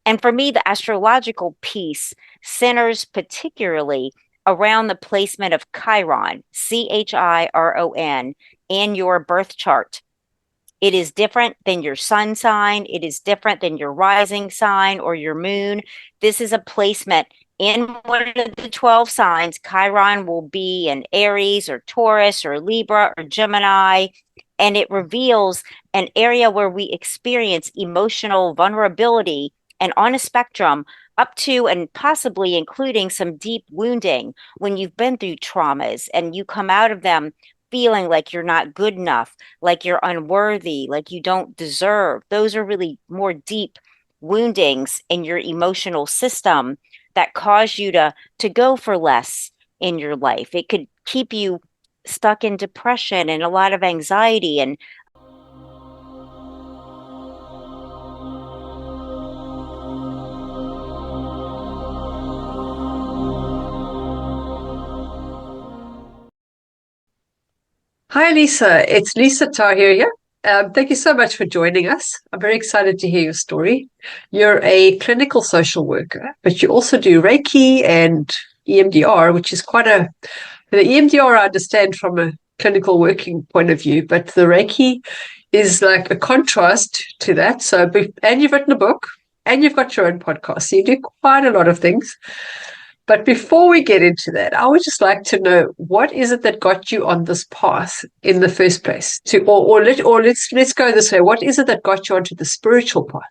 And for me, the astrological piece centers particularly around the placement of Chiron, Chiron, in your birth chart. It is different than your sun sign. It is different than your rising sign or your moon. This is a placement in one of the 12 signs. Chiron will be in Aries or Taurus or Libra or Gemini. And it reveals an area where we experience emotional vulnerability and on a spectrum up to and possibly including some deep wounding when you've been through traumas and you come out of them feeling like you're not good enough, like you're unworthy, like you don't deserve. Those are really more deep woundings in your emotional system that cause you to go for less in your life. It could keep you stuck in depression and a lot of anxiety. And Hi, Lisa. It's Lisa Tahir here. Thank you so much for joining us. I'm very excited to hear your story. You're a clinical social worker, but you also do Reiki and EMDR, which is the EMDR I understand from a clinical working point of view, but the Reiki is like a contrast to that. And you've written a book and you've got your own podcast. So you do quite a lot of things. But before we get into that, I would just like to know, what is it that got you on this path in the first place? Let's go this way. What is it that got you onto the spiritual path?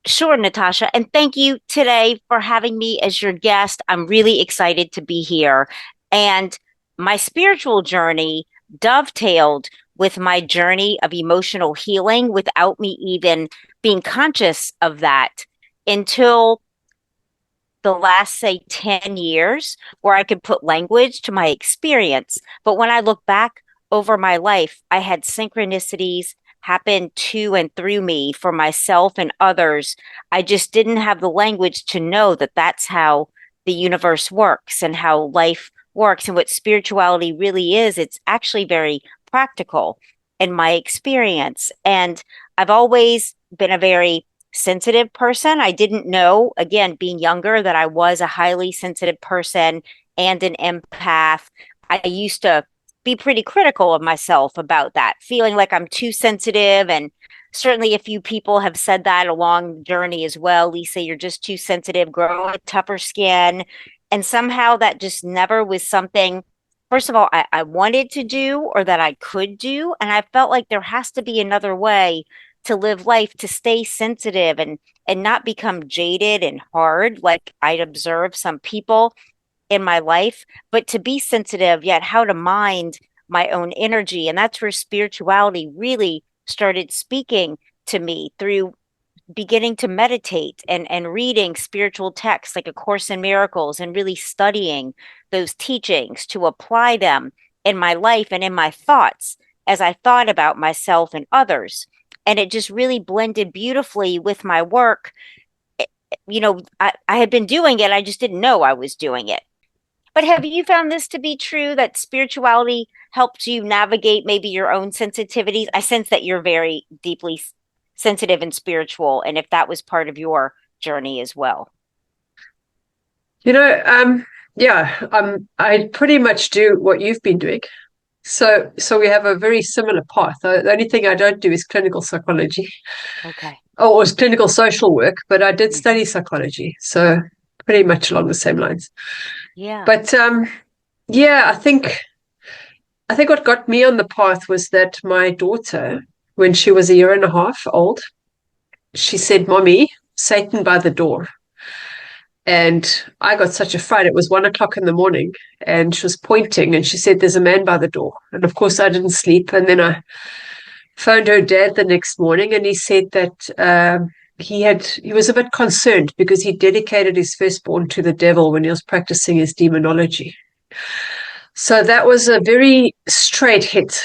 sure, Natasha. And thank you today for having me as your guest. I'm really excited to be here. And my spiritual journey dovetailed with my journey of emotional healing without me even being conscious of that until the last, say, 10 years, where I could put language to my experience. But when I look back over my life, I had synchronicities happen to and through me for myself and others. I just didn't have the language to know that that's how the universe works and how life works and what spirituality really is. It's actually very practical in my experience. And I've always been a very sensitive person. I didn't know, again, being younger, that I was a highly sensitive person and an empath. I used to be pretty critical of myself about that, feeling like I'm too sensitive. And certainly a few people have said that along the journey as well. Lisa, you're just too sensitive, grow a tougher skin. And somehow that just never was something, first of all, I wanted to do or that I could do. And I felt like there has to be another way to live life, to stay sensitive and not become jaded and hard like I'd observe some people in my life, but to be sensitive, yet how to mind my own energy. And that's where spirituality really started speaking to me through beginning to meditate and reading spiritual texts like A Course in Miracles and really studying those teachings to apply them in my life and in my thoughts as I thought about myself and others. And it just really blended beautifully with my work. I had been doing it, I just didn't know I was doing it. But have you found this to be true, that spirituality helped you navigate maybe your own sensitivities? I sense that you're very deeply sensitive and spiritual, and if that was part of your journey as well. You know, yeah, I pretty much do what you've been doing. So we have a very similar path. The only thing I don't do is clinical psychology, Okay. or was clinical social work, but I did Mhm. study psychology. So pretty much along the same lines. Yeah. But yeah, I think what got me on the path was that my daughter, when she was a year and a half old, she said, "Mommy, Satan by the door." And I got such a fright. It was 1 o'clock in the morning, and she was pointing, and she said, "There's a man by the door." And of course, I didn't sleep. And then I phoned her dad the next morning, and he said that he was a bit concerned because he dedicated his firstborn to the devil when he was practicing his demonology. So that was a very straight hit.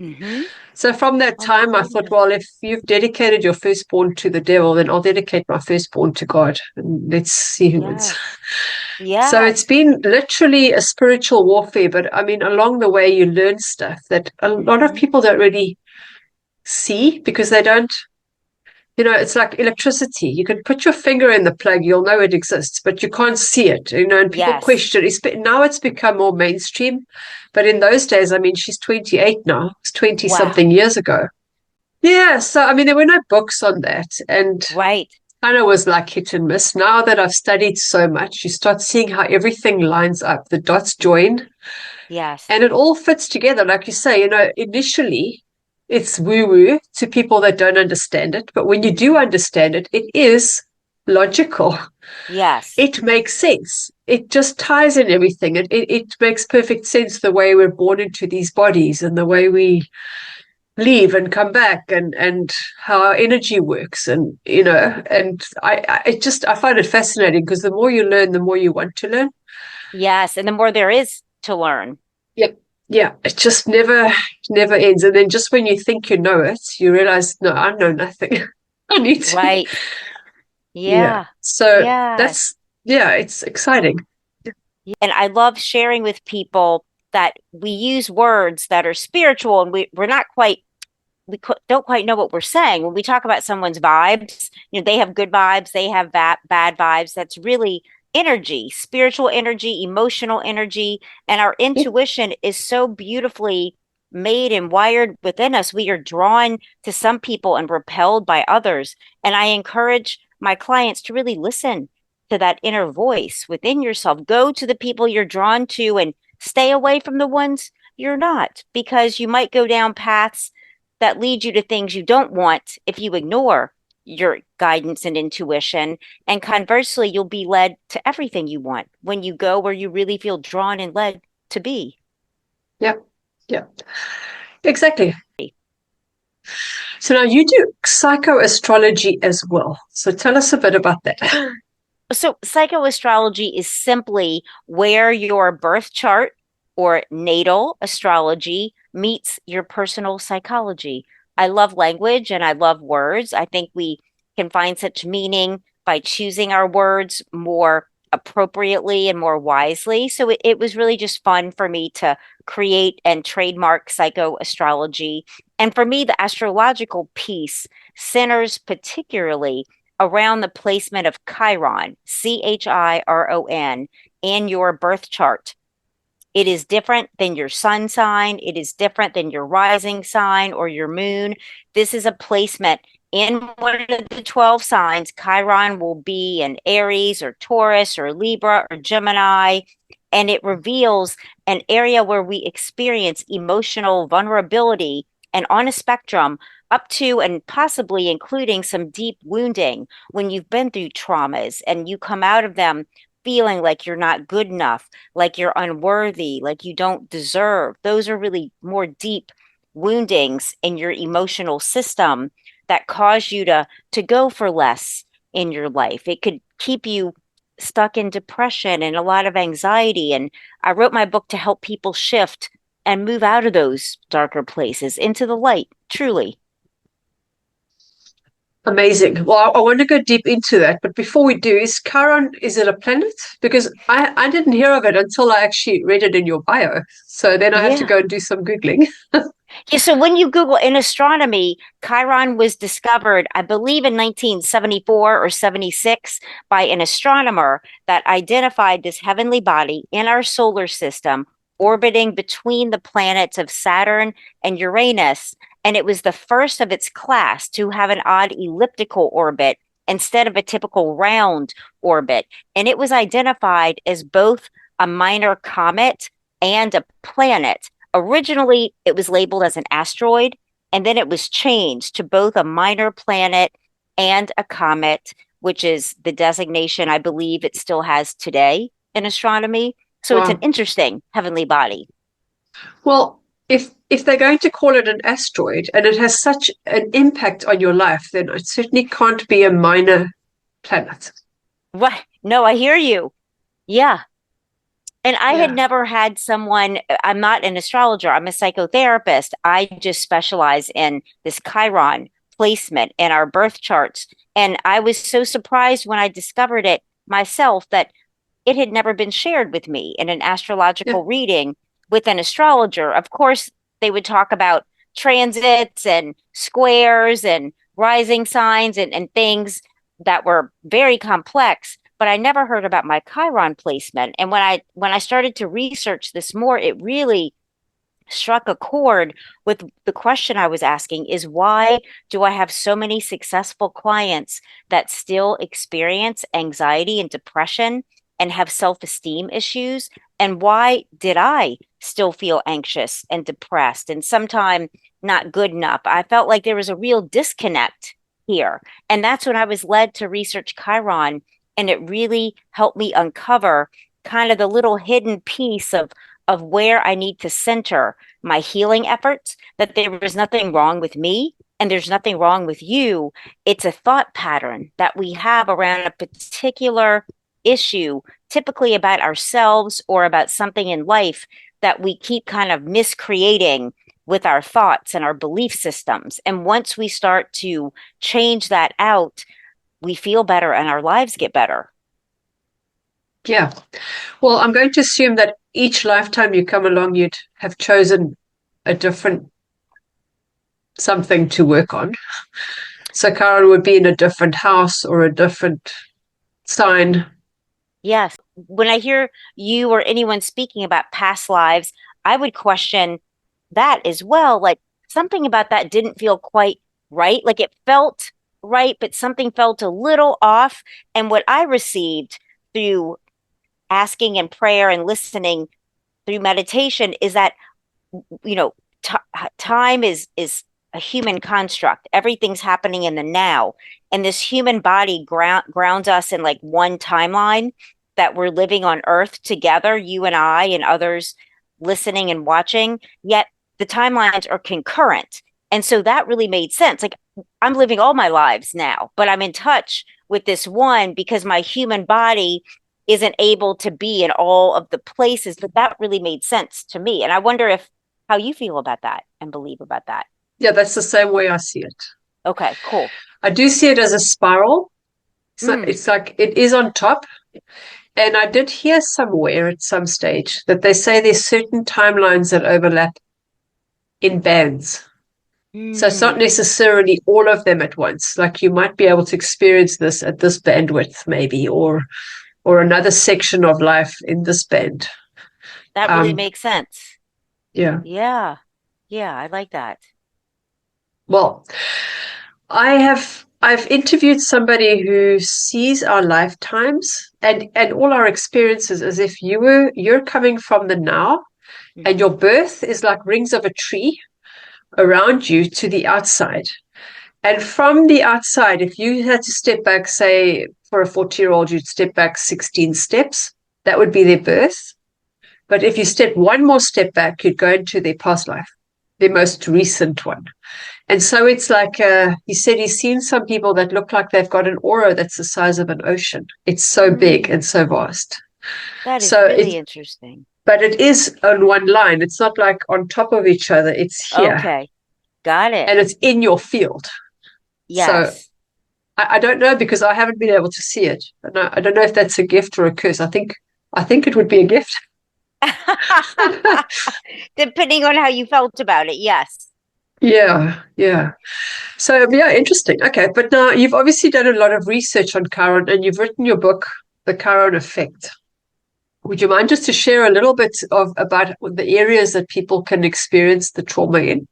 Mm-hmm. So from that Oh my time, I thought, goodness. well, if you've dedicated your firstborn to the devil, then I'll dedicate my firstborn to God, and let's see who wins. Yes. So it's Yes. been literally a spiritual warfare, but I mean, along the way, you learn stuff that a lot of Mm-hmm. people don't really see because It's like electricity. You can put your finger in the plug, you'll know it exists, but you can't see it, and people Yes. question. Now it's become more mainstream. But in those days, I mean, she's 28 now, it's 20 Wow. something years ago. Yeah. So, I mean, there were no books on that. And Right. kind of was like hit and miss. Now that I've studied so much, you start seeing how everything lines up, the dots join, Yes. and it all fits together. Like you say, initially it's woo woo to people that don't understand it. But when you do understand it, it is logical. Yes. It makes sense. It just ties in everything. It makes perfect sense the way we're born into these bodies and the way we leave and come back and how our energy works and I find it fascinating because the more you learn, the more you want to learn. Yes. And the more there is to learn. Yep. Yeah, it just never ends. And then just when you think you know it, you realize, no, I know nothing. I need to. Right. Yeah. Yeah. So Yes. yeah, it's exciting. And I love sharing with people that we use words that are spiritual and we're not quite don't quite know what we're saying. When we talk about someone's vibes, they have good vibes, they have bad vibes. That's really energy, spiritual energy, emotional energy. And our Yep. intuition is so beautifully made and wired within us. We are drawn to some people and repelled by others. And I encourage my clients to really listen to that inner voice within yourself. Go to the people you're drawn to and stay away from the ones you're not, because you might go down paths that lead you to things you don't want if you ignore your guidance and intuition. And conversely, you'll be led to everything you want when you go where you really feel drawn and led to be. Yep. Yep. Exactly. So now you do psychoastrology as well. So tell us a bit about that. So, psychoastrology is simply where your birth chart or natal astrology meets your personal psychology. I love language and I love words. I think we can find such meaning by choosing our words more appropriately and more wisely. So, it was really just fun for me to create and trademark psychoastrology. And for me, the astrological piece centers particularly around the placement of Chiron, Chiron, in your birth chart. It is different than your sun sign. It is different than your rising sign or your moon. This is a placement in one of the 12 signs. Chiron will be in Aries or Taurus or Libra or Gemini. And it reveals an area where we experience emotional vulnerability and on a spectrum up to and possibly including some deep wounding when you've been through traumas and you come out of them feeling like you're not good enough, like you're unworthy, like you don't deserve. Those are really more deep woundings in your emotional system that cause you to go for less in your life. It could keep you stuck in depression and a lot of anxiety. And I wrote my book to help people shift and move out of those darker places into the light, truly. Amazing. Well, I want to go deep into that, but before we do, is Chiron, is it a planet? Because I didn't hear of it until I actually read it in your bio. So then I had to Yeah. go and do some Googling. Yeah, so when you Google in astronomy, Chiron was discovered, I believe, in 1974 or 76 by an astronomer that identified this heavenly body in our solar system orbiting between the planets of Saturn and Uranus. And it was the first of its class to have an odd elliptical orbit instead of a typical round orbit. And it was identified as both a minor comet and a planet. Originally, it was labeled as an asteroid, and then it was changed to both a minor planet and a comet, which is the designation I believe it still has today in astronomy. So it's an Wow. interesting heavenly body. Well, if they're going to call it an asteroid and it has such an impact on your life, then it certainly can't be a minor planet. Right. No, I hear you. Yeah. And I had Yeah. never had someone, I'm not an astrologer, I'm a psychotherapist. I just specialize in this Chiron placement in our birth charts. And I was so surprised when I discovered it myself that it had never been shared with me in an Yeah. astrological reading with an astrologer. Of course, they would talk about transits and squares and rising signs and things that were very complex, but I never heard about my Chiron placement. And when I started to research this more, it really struck a chord with the question I was asking is why do I have so many successful clients that still experience anxiety and depression and have self-esteem issues? And why did I still feel anxious and depressed and sometimes not good enough? I felt like there was a real disconnect here. And that's when I was led to research Chiron. And it really helped me uncover kind of the little hidden piece of where I need to center my healing efforts, that there was nothing wrong with me and there's nothing wrong with you. It's a thought pattern that we have around a particular issue, typically about ourselves or about something in life that we keep kind of miscreating with our thoughts and our belief systems. And once we start to change that out, we feel better and our lives get better. Yeah. Well, I'm going to assume that each lifetime you come along, you'd have chosen a different something to work on. So Chiron would be in a different house or a different sign. Yes. When I hear you or anyone speaking about past lives, I would question that as well. Like something about that didn't feel quite right. Like it felt right, but something felt a little off. And what I received through asking and prayer and listening through meditation is that, you know, t- time is a human construct. Everything's happening in the now. And this human body grounds us in like one timeline that we're living on earth together, you and I and others listening and watching. Yet the timelines are concurrent. And so that really made sense. Like I'm living all my lives now, but I'm in touch with this one because my human body isn't able to be in all of the places. But that really made sense to me. And I wonder if how you feel about that and believe about that. Yeah, that's the same way I see it. Okay, cool. I do see it as a spiral. So Mm, it's like it is on top. And I did hear somewhere at some stage that they say there's certain timelines that overlap in bands. So it's not mm, necessarily all of them at once. Like you might be able to experience this at this bandwidth, maybe, or another section of life in this band. that really Um, makes sense. yeah. Yeah. Yeah, I like that. Well, I've interviewed somebody who sees our lifetimes and all our experiences as if you're coming from the now and Hmm. your birth is like rings of a tree around you to the outside. And from the outside, if you had to step back, say for a 40-year-old, you'd step back 16 steps, that would be their birth. But if you step one more step back, you'd go into their past life, their most recent one. And so it's like he said he's seen some people that look like they've got an aura that's the size of an ocean. It's so big and Mm, so vast. that is So really it, interesting. but it is on one line. It's not like on top of each other. It's here Okay, got it. and it's in your field. So Yes. I don't know because I haven't been able to see it. I don't know if that's a gift or a curse. I think it would be a gift. Depending on how you felt about it, yes. Yeah, yeah. So yeah, interesting. Okay, but now you've obviously done a lot of research on Chiron and you've written your book, The Chiron Effect. Would you mind just to share a little bit of about the areas that people can experience the trauma in?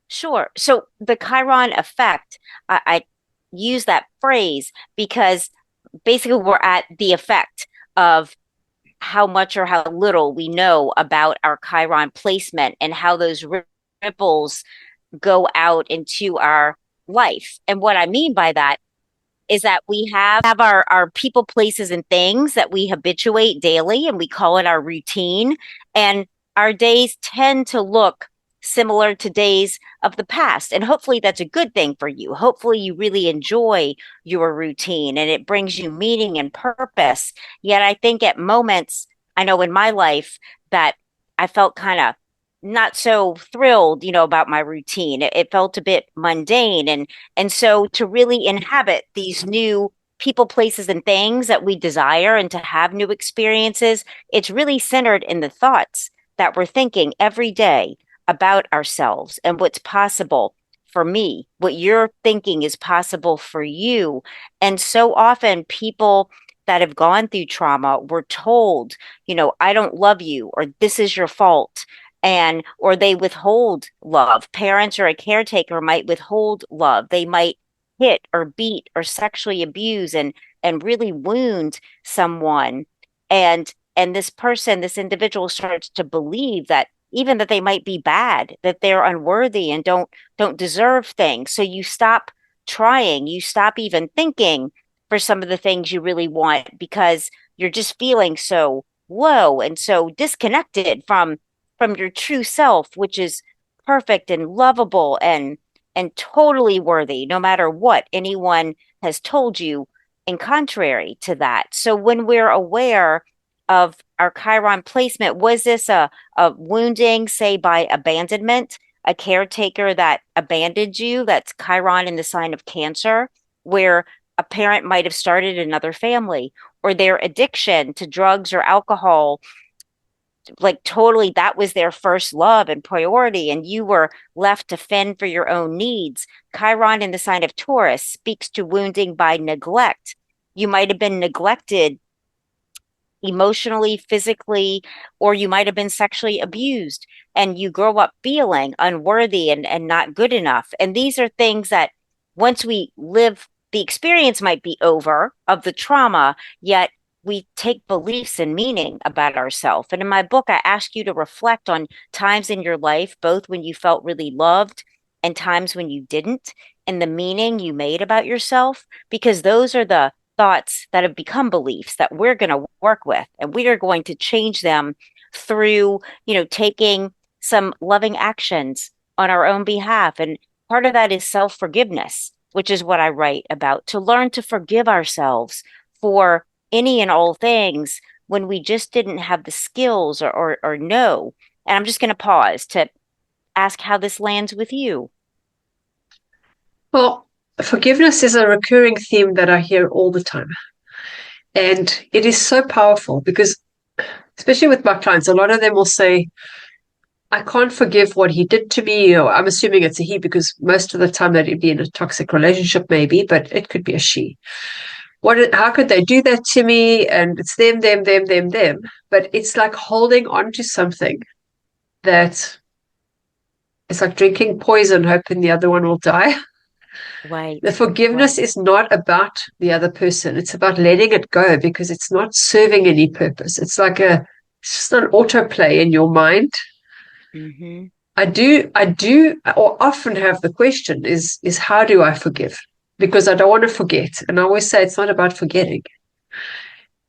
Sure. So the Chiron effect, I use that phrase because basically we're at the effect of how much or how little we know about our Chiron placement and how those ripples go out into our life. And what I mean by that is that we have our people, places, and things that we habituate daily, and we call it our routine. And our days tend to look similar to days of the past. And hopefully that's a good thing for you. Hopefully you really enjoy your routine and it brings you meaning and purpose. Yet I think at moments, I know in my life that I felt kind of not so thrilled, about my routine. It felt a bit mundane. And so to really inhabit these new people, places, and things that we desire and to have new experiences, it's really centered in the thoughts that we're thinking every day about ourselves and what's possible for me. What you're thinking is possible for you. And so often people that have gone through trauma were told, I don't love you, or this is your fault. And, or they withhold love. Parents or a caretaker might withhold love. They might hit or beat or sexually abuse and really wound someone. And this person, this individual starts to believe that even that they might be bad, that they're unworthy and don't deserve things. So you stop trying, you stop even thinking for some of the things you really want because you're just feeling so low and so disconnected from your true self, which is perfect and lovable and totally worthy, no matter what anyone has told you in contrary to that. So when we're aware of our Chiron placement, was this a wounding, say, by abandonment, a caretaker that abandoned you? That's Chiron in the sign of Cancer, where a parent might have started another family, or their addiction to drugs or alcohol, like totally that was their first love and priority, and you were left to fend for your own needs. Chiron in the sign of Taurus speaks to wounding by neglect. You might have been neglected emotionally, physically, or you might have been sexually abused, and you grow up feeling unworthy and not good enough. And these are things that once we live, the experience might be over of the trauma, yet we take beliefs and meaning about ourselves. And in my book, I ask you to reflect on times in your life, both when you felt really loved and times when you didn't, and the meaning you made about yourself, because those are the thoughts that have become beliefs that we're going to work with, and we are going to change them through, taking some loving actions on our own behalf. And part of that is self-forgiveness, which is what I write about, to learn to forgive ourselves for any and all things when we just didn't have the skills or know. And I'm just going to pause to ask how this lands with you. Well, forgiveness is a recurring theme that I hear all the time. And it is so powerful because, especially with my clients, a lot of them will say, I can't forgive what he did to me. I'm assuming it's a he because most of the time they'd be in a toxic relationship, maybe, but it could be a she. How could they do that to me? And it's them, them, them, them, them. But it's like holding on to something that it's like drinking poison, hoping the other one will die. The Right, forgiveness right. is not about the other person. It's about letting it go because it's not serving any purpose. It's just an autoplay in your mind. Hmm. I do, or often have the question is how do I forgive? Because I don't want to forget. And I always say it's not about forgetting.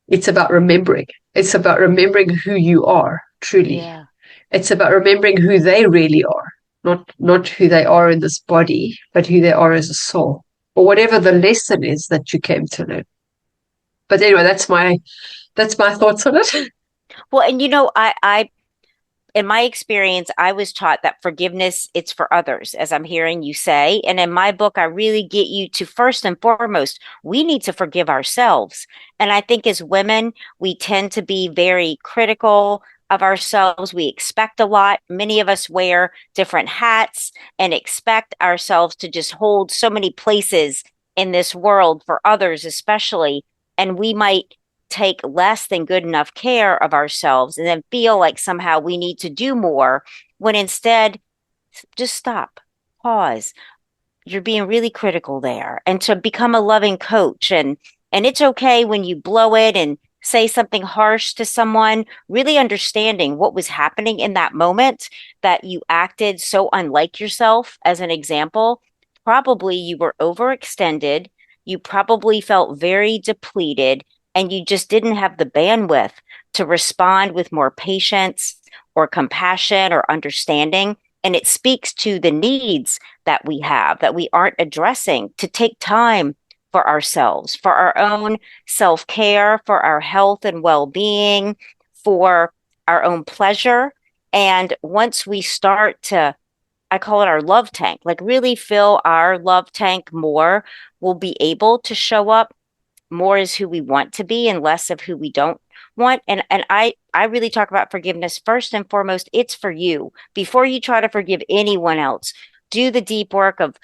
It's about remembering. It's about remembering who you are truly. Yeah. It's about remembering who they really are, not who they are in this body, but who they are as a soul, or whatever the lesson is that you came to learn. But anyway, that's my thoughts on it. Well, and I in my experience, I was taught that forgiveness, it's for others, as I'm hearing you say. And in my book, I really get you to first and foremost, we need to forgive ourselves. And I think as women, we tend to be very critical of ourselves. We expect a lot. Many of us wear different hats and expect ourselves to just hold so many places in this world for others, especially. And we might take less than good enough care of ourselves and then feel like somehow we need to do more when instead just stop, pause. You're being really critical there, and to become a loving coach, and it's okay when you blow it and say something harsh to someone, really understanding what was happening in that moment, that you acted so unlike yourself. As an example, probably you were overextended, you probably felt very depleted, and you just didn't have the bandwidth to respond with more patience or compassion or understanding. And it speaks to the needs that we have that we aren't addressing, to take time for ourselves, for our own self care, for our health and well being, for our own pleasure. And once we start to, I call it our love tank, like really fill our love tank more, we'll be able to show up more as who we want to be and less of who we don't want. And I really talk about forgiveness first and foremost. It's for you before you try to forgive anyone else. do the deep work of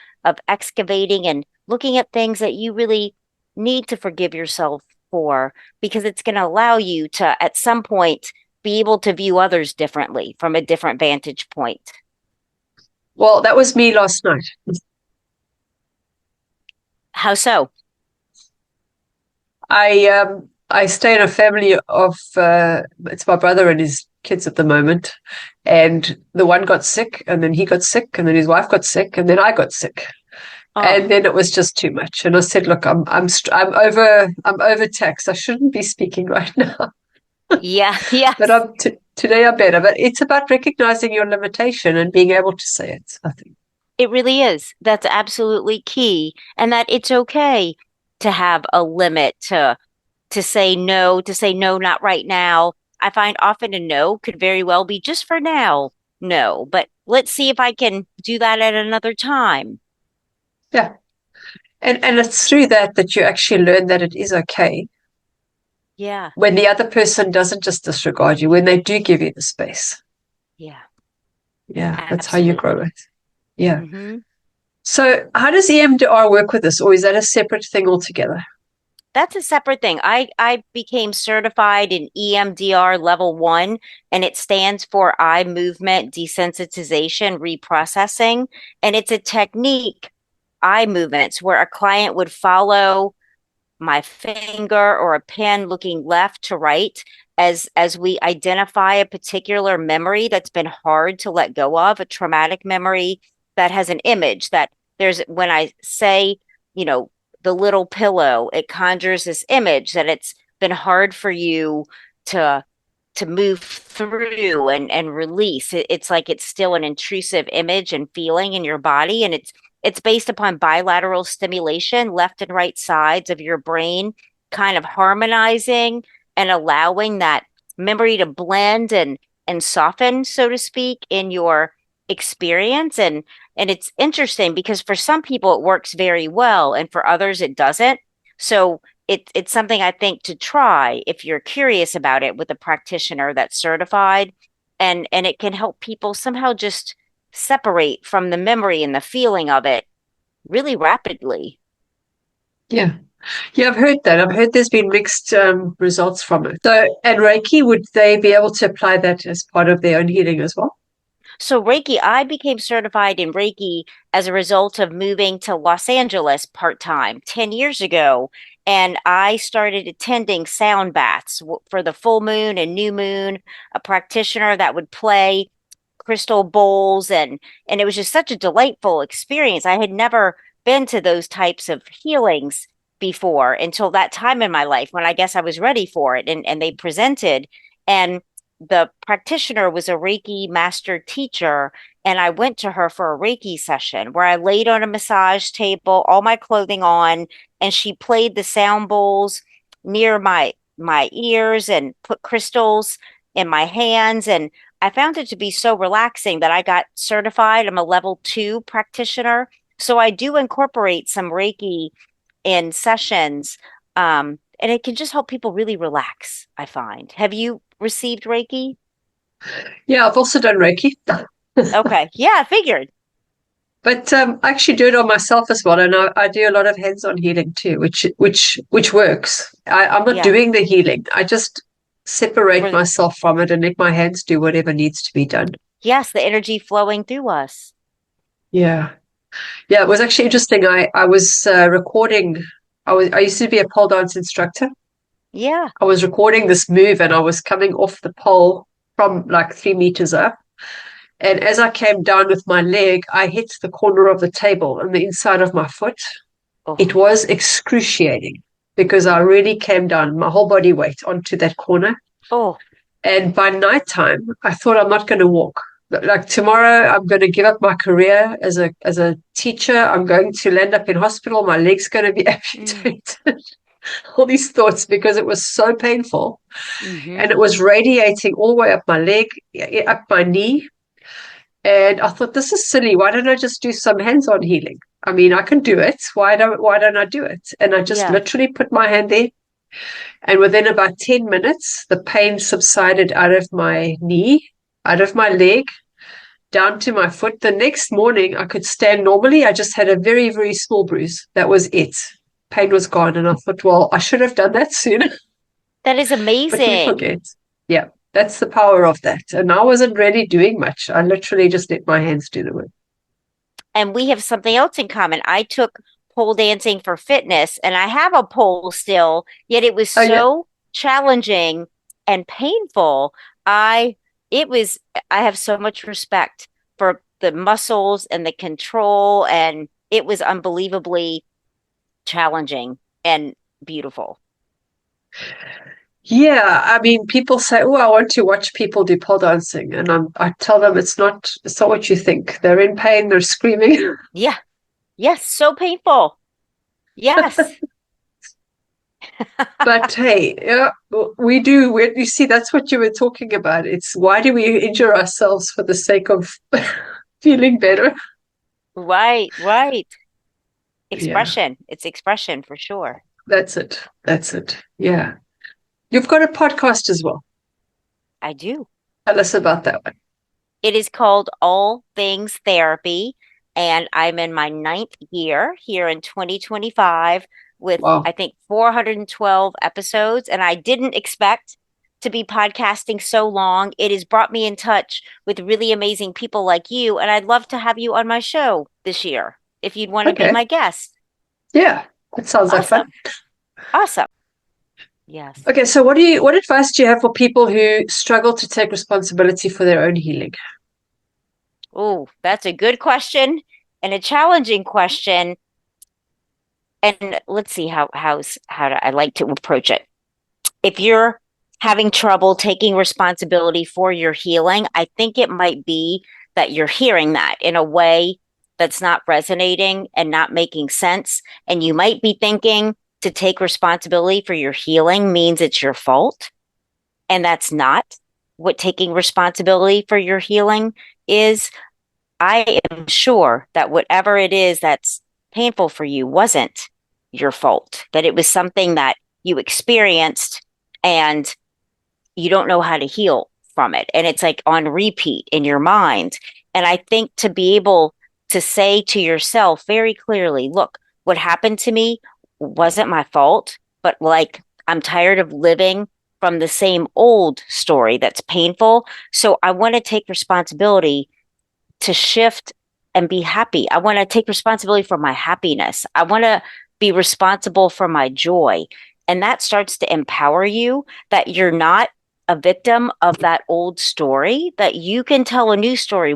excavating and looking at things that you really need to forgive yourself for, because it's going to allow you to, at some point, be able to view others differently from a different vantage point. Well, that was me last night. How so? I stay in a family of it's my brother and his kids at the moment, and the one got sick, and then he got sick, and then his wife got sick, and then I got sick, and Oh, then it was just too much. And I said, "Look, I'm overtaxed. I shouldn't be speaking right now, yeah, but yes. today I'm better." But it's about recognizing your limitation and being able to say it, I think. It really is. That's absolutely key. And that it's okay to have a limit, to say no, not right now. I find often a no could very well be just for now. No, but let's see if I can do that at another time. Yeah, and it's through that you actually learn that it is okay Yeah, when the other person doesn't just disregard you, when they do give you the space. yeah, Yeah, that's how you grow absolutely. it. Yeah. Hmm. So, how does EMDR work with this, or is that a separate thing altogether? That's a separate thing. I became certified in EMDR level 1, and it stands for eye movement desensitization reprocessing. And it's a technique, eye movements, where a client would follow my finger or a pen looking left to right as we identify a particular memory that's been hard to let go of, a traumatic memory that has an image that there's when I say, you know, the little pillow, it conjures this image that it's been hard for you to move through and release. It's like it's still an intrusive image and feeling in your body, and it's based upon bilateral stimulation, left and right sides of your brain, kind of harmonizing and allowing that memory to blend and soften, so to speak, in your experience. And it's interesting because for some people it works very well, and for others it doesn't. So it's something I think to try if you're curious about it with a practitioner that's certified, and it can help people somehow just separate from the memory and the feeling of it really rapidly. Yeah. Yeah, I've heard that. I've heard there's been mixed results from it. So, and Reiki, would they be able to apply that as part of their own healing as well? So Reiki, I became certified in Reiki as a result of moving to Los Angeles part-time 10 years ago. And I started attending sound baths for the full moon and new moon, a practitioner that would play crystal bowls, and it was just such a delightful experience. I had never been to those types of healings before until that time in my life when I guess I was ready for it, and they presented, and the practitioner was a Reiki master teacher, and I went to her for a Reiki session where I laid on a massage table, all my clothing on, and she played the sound bowls near my ears and put crystals in my hands, and I found it to be so relaxing that I got certified. I'm a level 2 practitioner. So I do incorporate some Reiki in sessions. And it can just help people really relax, I find. Have you received Reiki? Yeah, I've also done Reiki, Okay. Yeah, I figured. but I actually do it on myself as well, and I do a lot of hands-on healing too, which works. I'm not Yeah. doing the healing. I just separate For myself from it and let my hands do whatever needs to be done. yes, the energy flowing through us. Yeah. Yeah, it was actually interesting. I was recording. I used to be a pole dance instructor. Yeah. I was recording this move, and I was coming off the pole from like 3 meters up. And as I came down with my leg, I hit the corner of the table and the inside of my foot. It Oh. was excruciating because I really came down my whole body weight onto that corner. Oh. And by nighttime, I thought I'm not going to walk. Like tomorrow, I'm going to give up my career as a teacher. I'm going to land up in hospital. My leg's going to be Mm. amputated. All these thoughts because it was so painful, and Mm-hmm. it was radiating all the way up my leg, up my knee. And I thought, this is silly. Why don't I just do some hands-on healing? I mean, I can do it. Why don't I do it? And I just Yeah. literally put my hand there, and within about 10 minutes, the pain subsided out of my knee, out of my leg, down to my foot. The next morning, I could stand normally. I just had a very, very small bruise. That was it. Pain was gone. And I thought, well, I should have done that sooner, That is but we amazing. forget. Yeah, that's the power of that. And I wasn't really doing much. I literally just let my hands do the work. And we have something else in common. I took pole dancing for fitness and I have a pole still, yet it was Oh, yeah. so challenging and painful. I it was I have so much respect for the muscles and the control, and it was unbelievably challenging and beautiful. Yeah, I mean, people say, "Oh, I want to watch people do pole dancing," and I tell them it's not what you think. They're in pain, they're screaming. Yeah. Yes, so painful. Yes. But hey, yeah, we do. You see, that's what you were talking about. It's why do we injure ourselves for the sake of feeling better? Right, right. Yeah, Expression. It's expression for sure. that's it. That's it. Yeah, you've got a podcast as well. I do. Tell us about that one. It is called All Things Therapy, and I'm in my ninth year here in 2025 with, Wow. I think, 412 episodes. And I didn't expect to be podcasting so long. It has brought me in touch with really amazing people like you, and I'd love to have you on my show this year if you'd want to be Okay. my guest. Yeah, that sounds like fun. Awesome. Awesome. Yes. Okay, so what advice do you have for people who struggle to take responsibility for their own healing? Oh, that's a good question and a challenging question. And let's see how do I like to approach it. If you're having trouble taking responsibility for your healing, I think it might be that you're hearing that in a way that's not resonating and not making sense. And you might be thinking to take responsibility for your healing means it's your fault. And that's not what taking responsibility for your healing is. I am sure that whatever it is that's painful for you wasn't your fault, that it was something that you experienced and you don't know how to heal from it. And it's like on repeat in your mind. And I think to be able to say to yourself very clearly, look, what happened to me wasn't my fault, but like I'm tired of living from the same old story that's painful. So I want to take responsibility to shift and be happy. I want to take responsibility for my happiness. I want to be responsible for my joy. And that starts to empower you that you're not a victim of that old story, that you can tell a new story.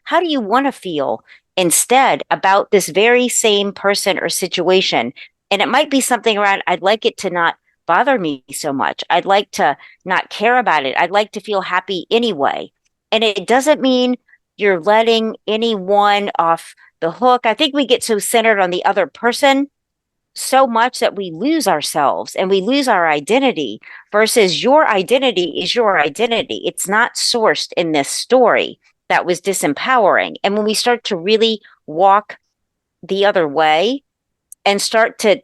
How do you want to feel instead about this very same person or situation? And it might be something around, I'd like it to not bother me so much. I'd like to not care about it. I'd like to feel happy anyway. And it doesn't mean you're letting anyone off the hook. I think we get so centered on the other person so much that we lose ourselves and we lose our identity versus your identity is your identity. It's not sourced in this story that was disempowering. And when we start to really walk the other way and start to,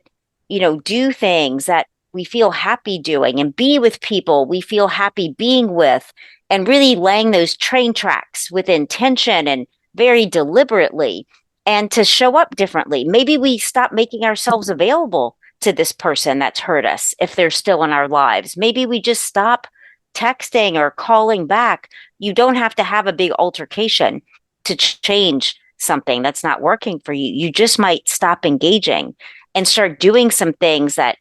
do things that we feel happy doing and be with people we feel happy being with and really laying those train tracks with intention and very deliberately and to show up differently. Maybe we stop making ourselves available to this person that's hurt us if they're still in our lives. Maybe we just stop texting or calling back. You don't have to have a big altercation to change something that's not working for you. You just might stop engaging and start doing some things that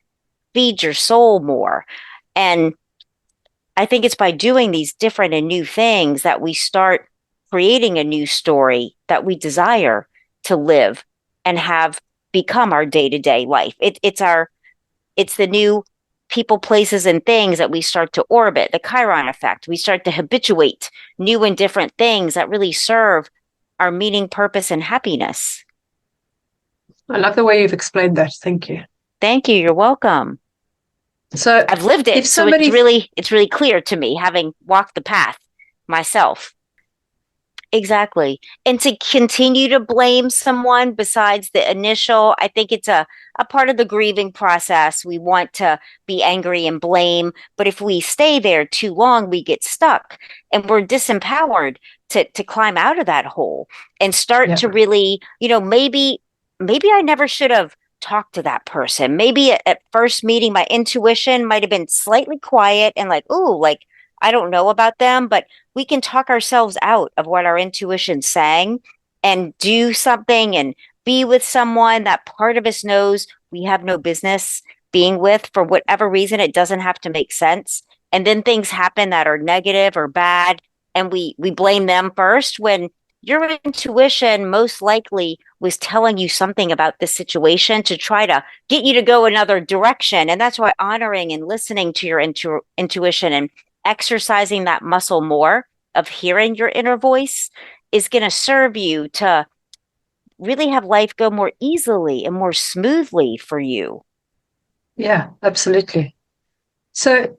feed your soul more. And I think it's by doing these different and new things that we start creating a new story that we desire to live and have become our day-to-day life. It's the new people, places, and things that we start to orbit, the Chiron effect. We start to habituate new and different things that really serve our meaning, purpose, and happiness. I love the way you've explained that. Thank you. Thank you. You're welcome. So I've lived if it, so somebody, it's really clear to me having walked the path myself. Exactly. And to continue to blame someone besides the initial, I think it's a part of the grieving process. We want to be angry and blame, but if we stay there too long, we get stuck and we're disempowered to climb out of that hole and start Yeah. to really, maybe I never should have talked to that person. Maybe at first meeting, my intuition might have been slightly quiet and like, ooh, like I don't know about them, but we can talk ourselves out of what our intuition's saying and do something and be with someone that part of us knows we have no business being with for whatever reason. It doesn't have to make sense. And then things happen that are negative or bad, and we blame them first when your intuition most likely was telling you something about this situation to try to get you to go another direction. And that's why honoring and listening to your intuition and exercising that muscle more of hearing your inner voice is going to serve you to really have life go more easily and more smoothly for you. Yeah, absolutely. So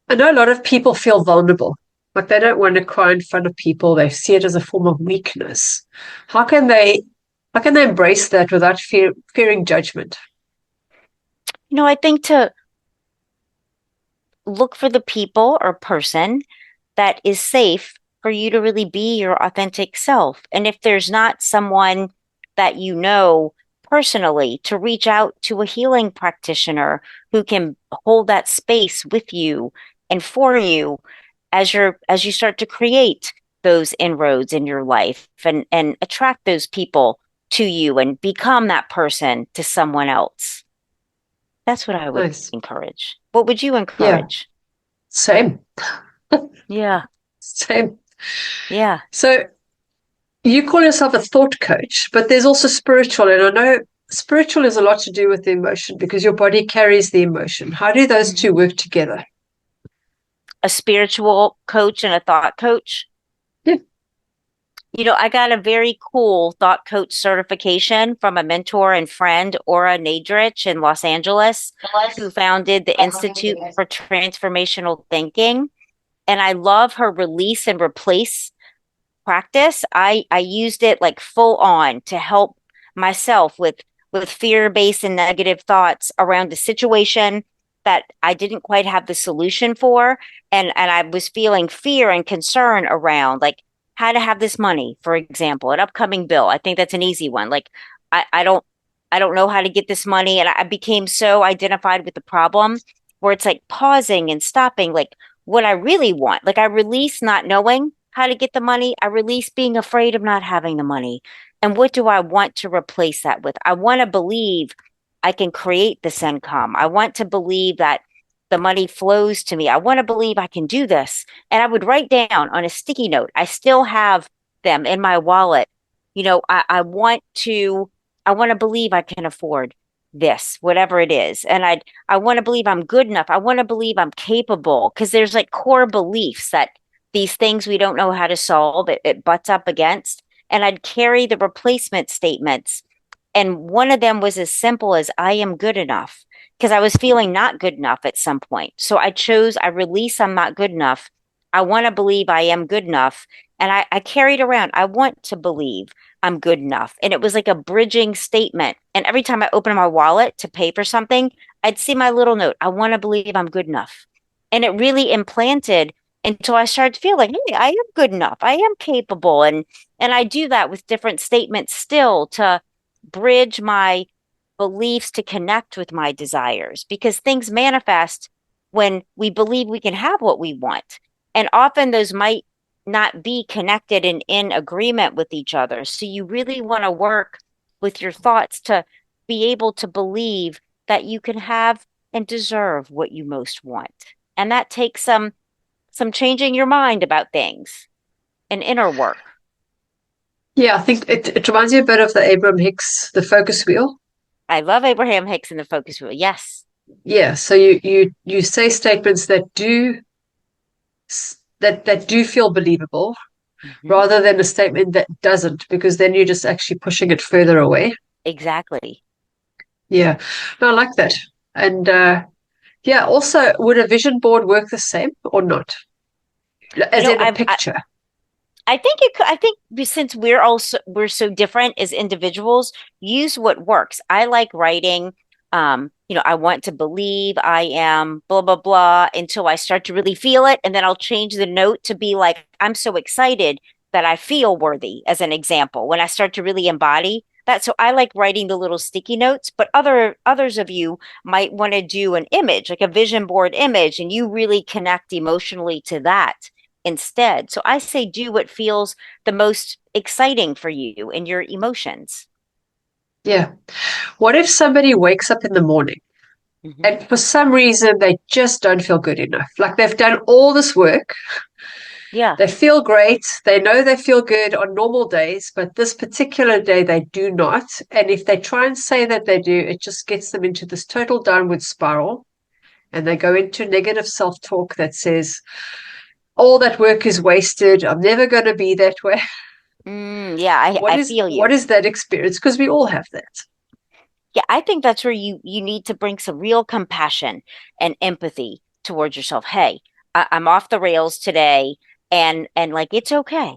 I know a lot of people feel vulnerable. Like they don't want to cry in front of people. They see it as a form of weakness. How can they how can they embrace that without fearing judgment? I think to look for the people or person that is safe for you to really be your authentic self. And if there's not someone that you know personally, to reach out to a healing practitioner who can hold that space with you and for you as you start to create those inroads in your life and attract those people to you and become that person to someone else. That's what I would Nice. encourage. What would you Yeah, encourage? same. Yeah. Same. Yeah. So you call yourself a thought coach, but there's also spiritual. And I know spiritual is a lot to do with the emotion because your body carries the emotion. How do those two Mhm. work together? A spiritual coach and a thought coach. Yeah. I got a very cool thought coach certification from a mentor and friend, Aura Nadrich in Los Angeles, who founded the Institute for Transformational Thinking. And I love her release and replace practice. I used it like full on to help myself with fear-based and negative thoughts around a situation that I didn't quite have the solution for. And I was feeling fear and concern around like how to have this money, for example, an upcoming bill. I think that's an easy one. Like I don't know how to get this money. And I became so identified with the problem where it's like pausing and stopping, like what I really want. Like I release not knowing how to get the money. I release being afraid of not having the money. And what do I want to replace that with? I want to believe I can create this income. I want to believe that the money flows to me. I want to believe I can do this. And I would write down on a sticky note. I still have them in my wallet. I want to believe I can afford this, whatever it is. And I want to believe I'm good enough. I want to believe I'm capable because there's like core beliefs that these things we don't know how to solve, it butts up against. And I'd carry the replacement statements. And one of them was as simple as I am good enough because I was feeling not good enough at some point. So I release I'm not good enough. I want to believe I am good enough. And I carried around, I want to believe I'm good enough. And it was like a bridging statement. And every time I opened my wallet to pay for something, I'd see my little note, I want to believe I'm good enough. And it really implanted until I started to feel like, hey, I am good enough. I am capable. And I do that with different statements still to bridge my beliefs to connect with my desires because things manifest when we believe we can have what we want. And often those might not be connected and in agreement with each other. So you really want to work with your thoughts to be able to believe that you can have and deserve what you most want. And that takes some changing your mind about things and inner work. Yeah, I think it reminds you a bit of the Abraham Hicks, the focus wheel. I love Abraham Hicks in the focus wheel. Yes. Yeah, so you say statements that do feel believable Hmm. rather than a statement that doesn't, because then you're just actually pushing it further away. Exactly. Yeah, no, I like that. And yeah, also, would a vision board work the same or not? You As know, in a picture. I think it could, I think since we're so different as individuals, use what works. I like writing I want to believe I am blah, blah, blah until I start to really feel it. And then I'll change the note to be like, I'm so excited that I feel worthy, as an example, when I start to really embody that. So I like writing the little sticky notes, but others of you might want to do an image, like a vision board image, and you really connect emotionally to that instead. So I say do what feels the most exciting for you and your emotions. Yeah. What if somebody wakes up in the morning Hmm. and for some reason they just don't feel good enough? Like they've done all this work, Yeah. they feel great, they know they feel good on normal days, but this particular day they do not. And if they try and say that they do, it just gets them into this total downward spiral. And they go into negative self talk that says, all that work is wasted. I'm never going to be that way. Yeah, I feel What you. is that experience? Because we all have that. Yeah, I think that's where you need to bring some real compassion and empathy towards yourself. Hey, I'm off the rails today, and like it's okay.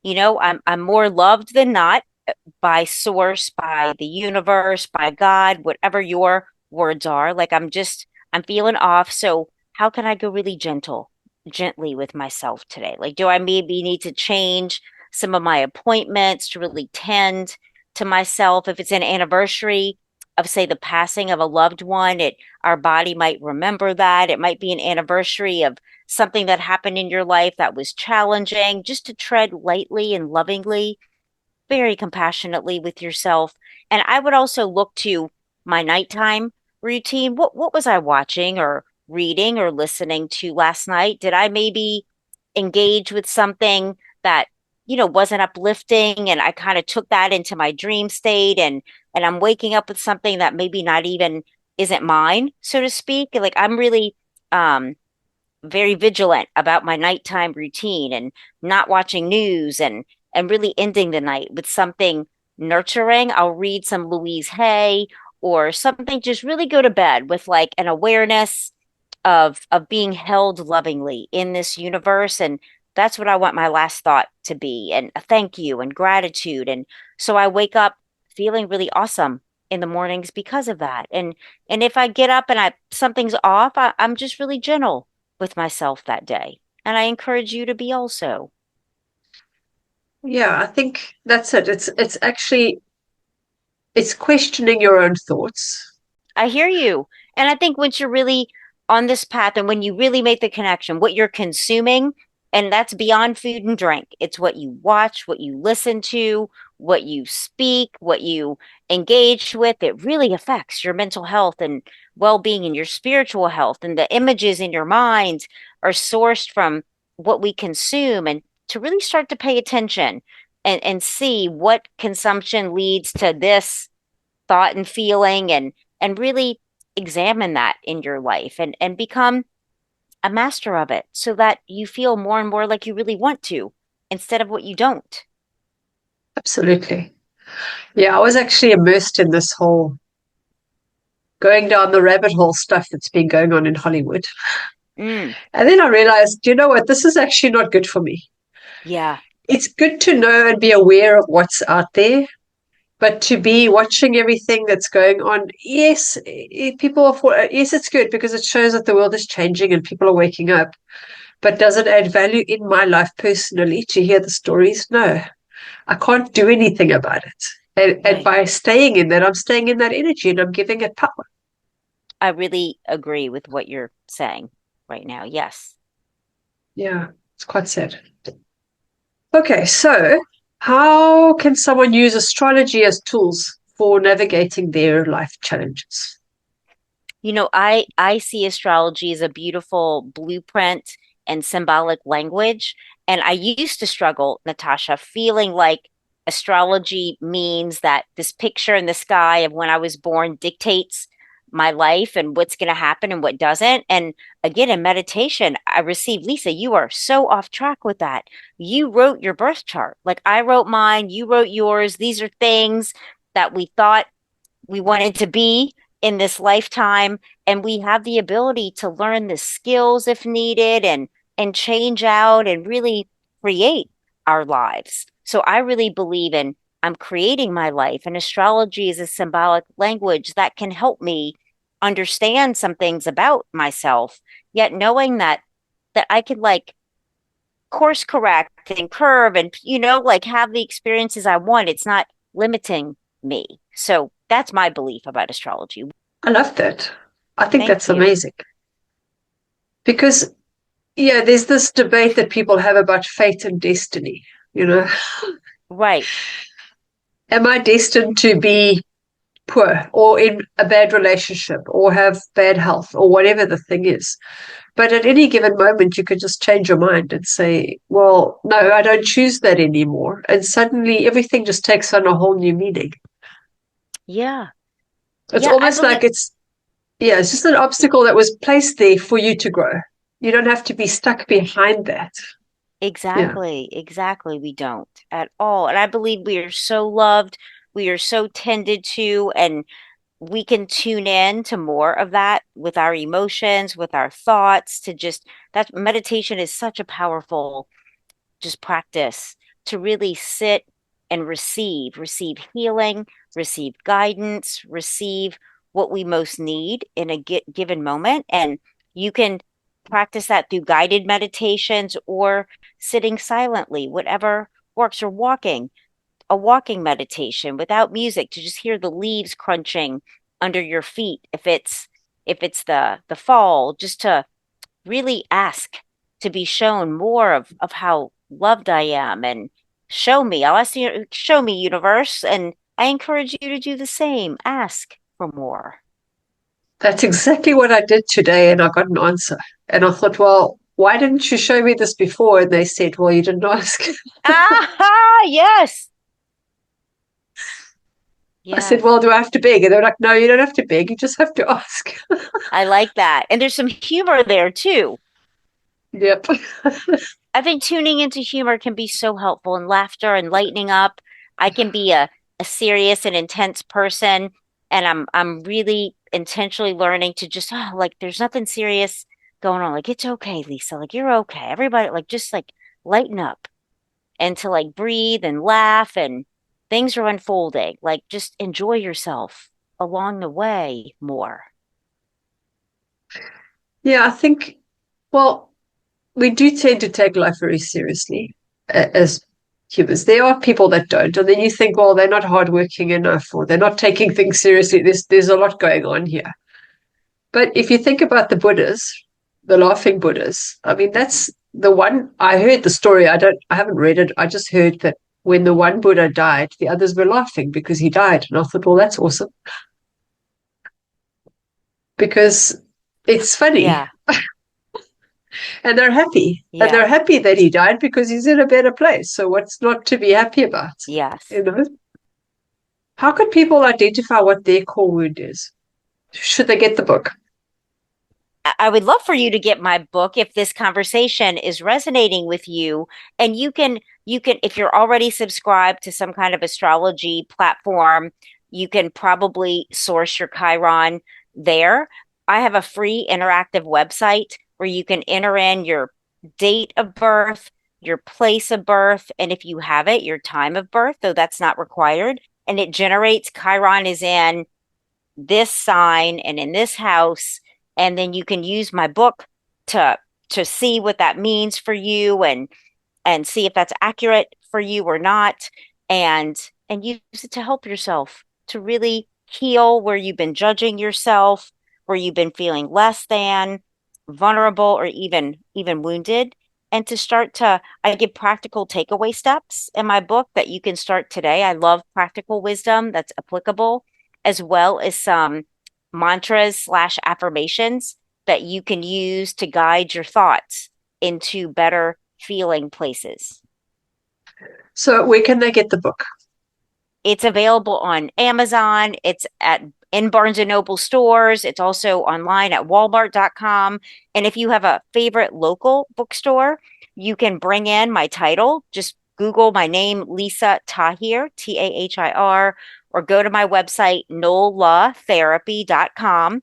I'm more loved than not, by source, by the universe, by God, whatever your words are. Like I'm feeling off. So how can I go really gently with myself today? Like, do I maybe need to change some of my appointments to really tend to myself? If it's an anniversary of, say, the passing of a loved one, our body might remember that. It might be an anniversary of something that happened in your life that was challenging, just to tread lightly and lovingly, very compassionately with yourself. And I would also look to my nighttime routine. What was I watching or reading or listening to last night? Did I maybe engage with something that, wasn't uplifting, and I kind of took that into my dream state, and I'm waking up with something that maybe not even isn't mine, so to speak. Like I'm really um very vigilant about my nighttime routine and not watching news, and really ending the night with something nurturing. I'll read some Louise Hay or something, just really go to bed with like an awareness of being held lovingly in this universe. And that's what I want my last thought to be, and a thank you and gratitude. And so I wake up feeling really awesome in the mornings because of that. And if I get up and I something's off, I'm just really gentle with myself that day. And I encourage you to be also. Yeah, I think that's it. It's actually it's questioning your own thoughts. I hear you. And I think once you're really on this path, and when you really make the connection, what you're consuming, and that's beyond food and drink, it's what you watch, what you listen to, what you speak, what you engage with, it really affects your mental health and well being and your spiritual health. And the images in your mind are sourced from what we consume. And to really start to pay attention and see what consumption leads to this thought and feeling, and really examine that in your life, and become a master of it so that you feel more and more like you really want to instead of what you don't. Absolutely. Yeah, I was actually immersed in this whole going down the rabbit hole stuff that's been going on in Hollywood. Mm, And then I realized, you know what, this is actually not good for me. yeah, It's good to know and be aware of what's out there, but to be watching everything that's going on, yes, people are for, yes, it's good because it shows that the world is changing and people are waking up. But does it add value in my life personally to hear the stories? No, I can't do anything about it. And right. by staying in that, I'm staying in that energy and I'm giving it power. I really agree with what you're saying right now. Yes. Yeah, it's quite sad. Okay, so how can someone use astrology as tools for navigating their life challenges? I see astrology as a beautiful blueprint and symbolic language. And I used to struggle, Natasha, feeling like astrology means that this picture in the sky of when I was born dictates my life and what's going to happen and what doesn't. And again, in meditation, I received, Lisa, you are so off track with that. You wrote your birth chart. Like I wrote mine, you wrote yours. These are things that we thought we wanted to be in this lifetime, and we have the ability to learn the skills if needed, and change out and really create our lives. So I really believe in I'm creating my life, and astrology is a symbolic language that can help me understand some things about myself, yet knowing that I could like course correct and curve and like have the experiences I want. It's not limiting me. So that's my belief about astrology. I love that. I think Thank that's you. amazing because, yeah, there's this debate that people have about fate and destiny. You know, Right. am I destined to be poor or in a bad relationship or have bad health or whatever the thing is? But at any given moment, you can just change your mind and say, well, no, I don't choose that anymore. And suddenly everything just takes on a whole new meaning. Yeah. It's Yeah, I almost believe like yeah, it's just an obstacle that was placed there for you to grow. You don't have to be stuck behind that. Yeah. exactly. Exactly. We don't at all. And I believe we are so loved. We are so tended to, and we can tune in to more of that with our emotions, with our thoughts, to just that meditation is such a powerful just practice to really sit and receive healing, receive guidance, receive what we most need in a given moment. And you can practice that through guided meditations or sitting silently, whatever works, or walking, a walking meditation without music to just hear the leaves crunching under your feet. If it's the fall, just to really ask to be shown more of how loved I am, and show me. I'll ask you, show me, universe. And I encourage you to do the same. Ask for more. That's exactly what I did today, and I got an answer. And I thought, well, why didn't you show me this before? And they said, well, you didn't ask. Ah, yes. I said, Yes. well, do I have to beg? And they're like, no, you don't have to beg. You just have to ask. I like that. And there's some humor there too. Yep. I think tuning into humor can be so helpful, and laughter and lightening up. I can be a serious and intense person, and I'm really intentionally learning to just like there's nothing serious going on. Like it's okay, Lisa. Like you're okay. Everybody like just like lighten up and to like breathe and laugh, and things are unfolding. Like just enjoy yourself along the way more. Yeah, I think, well, we do tend to take life very seriously as humans. There are people that don't, and then you think, well, they're not hardworking enough, or they're not taking things seriously. There's a lot going on here. But if you think about the Buddhas, the laughing Buddhas, I mean, that's the one. I heard the story. I haven't read it. I just heard that when the one Buddha died, the others were laughing because he died, and I thought, well, that's awesome because it's funny. Yeah. And they're happy. And Yeah. they're happy that he died because he's in a better place. So what's not to be happy about? Yes. You know? How could people identify what their core wound is? Should they get the book? I would love for you to get my book if this conversation is resonating with you. And you can if you're already subscribed to some kind of astrology platform, you can probably source your Chiron there. I have a free interactive website where you can enter in your date of birth, your place of birth, and if you have it, your time of birth, though that's not required. And it generates Chiron is in this sign and in this house, and then you can use my book to see what that means for you, and see if that's accurate for you or not, and use it to help yourself to really heal where you've been judging yourself, where you've been feeling less than, vulnerable, or even wounded, and to start to I give practical takeaway steps in my book that you can start today. I love practical wisdom that's applicable, as well as some mantras slash affirmations that you can use to guide your thoughts into better feeling places. So where can they get the book? It's available on Amazon. It's at in Barnes and Noble stores. It's also online at walmart.com. And if you have a favorite local bookstore, you can bring in my title. Just Google my name, Lisa Tahir, Tahir, or go to my website, nolatherapy.com,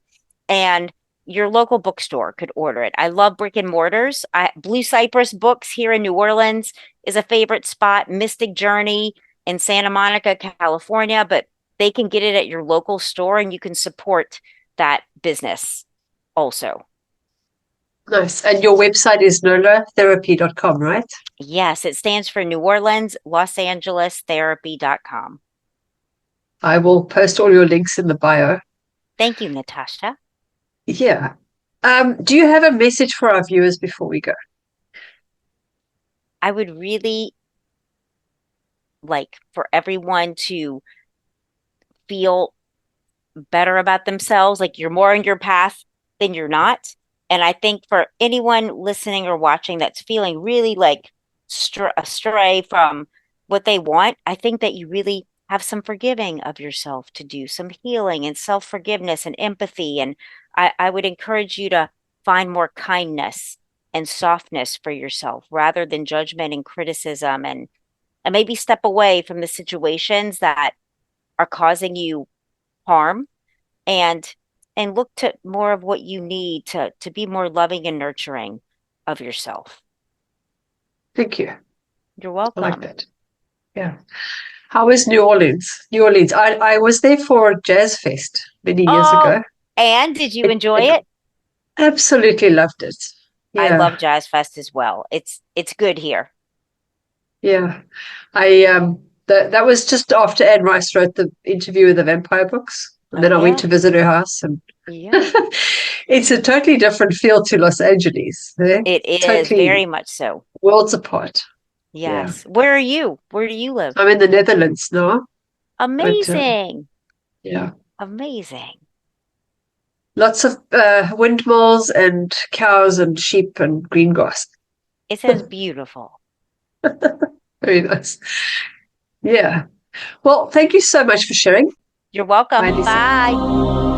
and your local bookstore could order it. I love brick and mortars. Blue Cypress Books here in New Orleans is a favorite spot. Mystic Journey in Santa Monica, California, but they can get it at your local store, and you can support that business also. Nice. And your website is nolatherapy.com, right? Yes, it stands for New Orleans, Los Angeles Therapy.com. I will post all your links in the bio. Thank you, Natasha. Yeah. Do you have a message for our viewers before we go? I would really like for everyone to feel better about themselves, like you're more on your path than you're not. And I think for anyone listening or watching that's feeling really like astray from what they want, I think that you really have some forgiving of yourself to do, some healing and self forgiveness and empathy. And I would encourage you to find more kindness and softness for yourself rather than judgment and criticism, and maybe step away from the situations that are causing you harm, and look to more of what you need to be more loving and nurturing of yourself. Thank you. You're I like welcome. that. Yeah. How is New Orleans? New Orleans. I was there for Jazz Fest many years Oh, ago. and did you It, enjoy it it? absolutely loved it. I love Yeah. Jazz Fest as well. It's good here. Yeah. I that was just after Anne Rice wrote the interview with the vampire books. And Oh then I went yeah. to visit her house and Yeah. it's a totally different feel to Los Angeles. Eh? It is Totally very much so. worlds apart. Yeah. Yes. Where are you? Where do you live? I'm in the Netherlands now, but Amazing. yeah. Amazing. Lots of windmills and cows and sheep and green grass. It sounds beautiful. Very nice. Yeah. Well, thank you so much for sharing. You're Bye, welcome. Lisa. Bye.